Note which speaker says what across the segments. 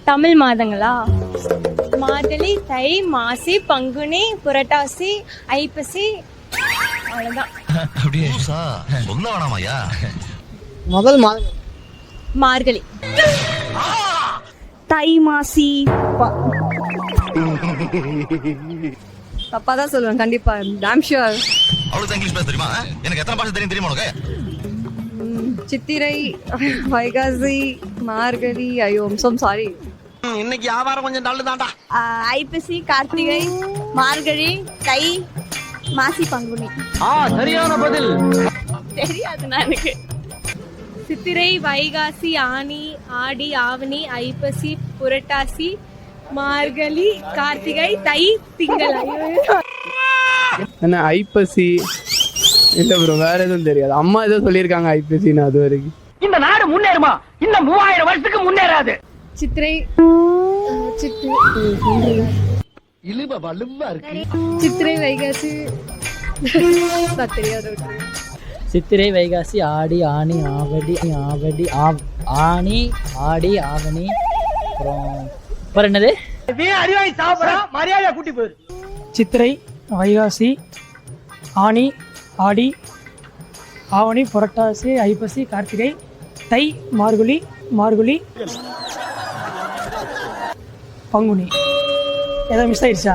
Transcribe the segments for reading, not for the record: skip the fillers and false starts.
Speaker 1: தமிழ் மாதங்களா? மார்கழி, தை, மாசி, பங்குனி, புரட்டாசி, ஐப்பசி, அவ்வளவுதான்.
Speaker 2: சொல்ல வேணாமாயா?
Speaker 3: முதல் மாதம்
Speaker 1: மார்கழி.
Speaker 4: தை மாசி.
Speaker 5: தப்பா தான் சொல்லுவேன் கண்டிப்பா. Tom sure.
Speaker 2: அவளுக்கு இங்கிலீஷ் பேச தெரியுமா? எனக்கு எத்தனை பாஷை தெரியும் தெரியுமா உனக்கு?
Speaker 5: சித்திரை, வைகாசி, மார்கழி. ஐயோ சாரி.
Speaker 3: இன்னைக்கு வியாபாரம் கொஞ்சம் டல்லு தான்டா.
Speaker 4: ஐப்பசி, கார்த்திகை, மார்கழி, தை, மாசி, பங்குனி.
Speaker 3: சரியான பதில்.
Speaker 1: தெரியாதுண்ணா எனக்கு. சித்திரை, வைகாசி, ஆனி, ஆடி, ஆவணி, ஐப்பசி, புரட்டாசி, மார்கழி, கார்த்திகை, தை, திங்கள்.
Speaker 6: என்ன ஐப்பசி? இல்ல ப்ரோ, வேற எதுவும் தெரியாது. அம்மா ஏதோ சொல்லியிருக்காங்க ஐப்பசின்னு, அது வரைக்கும்.
Speaker 3: இந்த நாடு முன்னேறுமா? இன்னும் 3000 வருஷத்துக்கு முன்னேறாது.
Speaker 5: சித்திரை, சித்திரை, வைகாசி தெரியாது.
Speaker 7: சித்திரை, வைகாசி, ஆடி, ஆனி, ஆவடி, ஆனி, ஆடி, ஆவணி, அப்புறம் என்னது?
Speaker 3: மரியாதை கூட்டி போயிரு.
Speaker 8: சித்திரை, வைகாசி, ஆனி, ஆடி, ஆவணி, புரட்டாசி, ஐப்பசி, கார்த்திகை, தை, மார்கழி, பங்குனி. ஏதோ மிஸ் ஆயிடுச்சா?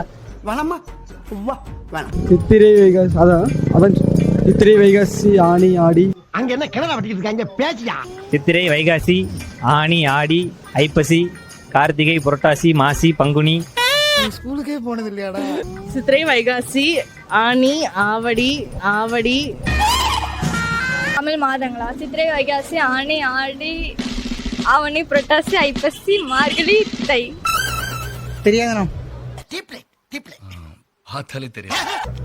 Speaker 6: சித்திரை, வைகாசி, அதான் சித்திரை, வைகாசி, ஆனி, ஆடி.
Speaker 3: அங்க என்ன கிணறு வட்டிக்கிட்டு இருக்காங்க? பேச்சியா?
Speaker 9: சித்திரை, வைகாசி, ஆனி, ஆடி, ஐப்பசி, கார்த்திகை, புரட்டாசி, மாசி, பங்குனி.
Speaker 3: ஸ்கூலுக்கே போனது இல்லையாடா?
Speaker 5: சித்திரை, வைகாசி, ஆனி, ஆவடி.
Speaker 4: தமிழ் மாதங்களா? சித்திரை, வைகாசி, ஆனி, ஆடி, ஆவணி, புரட்டாசி, ஐப்பசி, மார்கழி, தை.
Speaker 3: தெரியாதுண்ணா.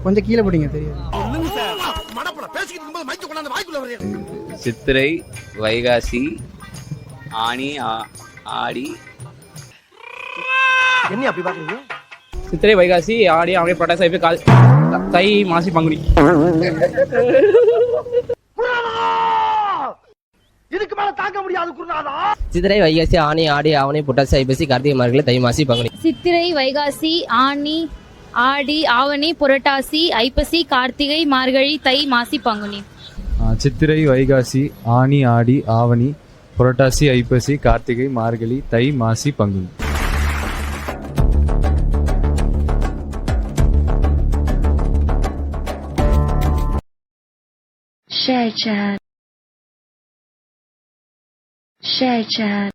Speaker 6: கொஞ்சம் கீழே போடுங்க, தெரியாது.
Speaker 10: சித்திரை, வைகாசி, ஆனி, ஆடி.
Speaker 3: என்ன அப்படி பாக்குறீங்க?
Speaker 6: சித்திரை, வைகாசி, ஆடி, ஆவணி, புரட்டாசி, ஐப்பசி, தை, மாசி, பங்குனி.
Speaker 3: இதுக்கு மேல தாக்க முடியாது குருநாதா.
Speaker 7: சித்திரை, வைகாசி, ஆனி, ஆடி, ஆவணி, புரட்டாசி, ஐப்பசி, கார்த்திகை, மார்கழி, தை, மாசி, பங்குனி.
Speaker 4: சித்திரை, வைகாசி, ஆனி, ஆடி, ஆவணி, புரட்டாசி, ஐப்பசி, கார்த்திகை, மார்கழி, தை, மாசி, பங்குனி.
Speaker 11: சித்திரை, வைகாசி, ஆனி, ஆடி, ஆவணி, புரட்டாசி, ஐப்பசி, கார்த்திகை, மார்கழி, தை, மாசி, பங்குனி.
Speaker 4: Share chat.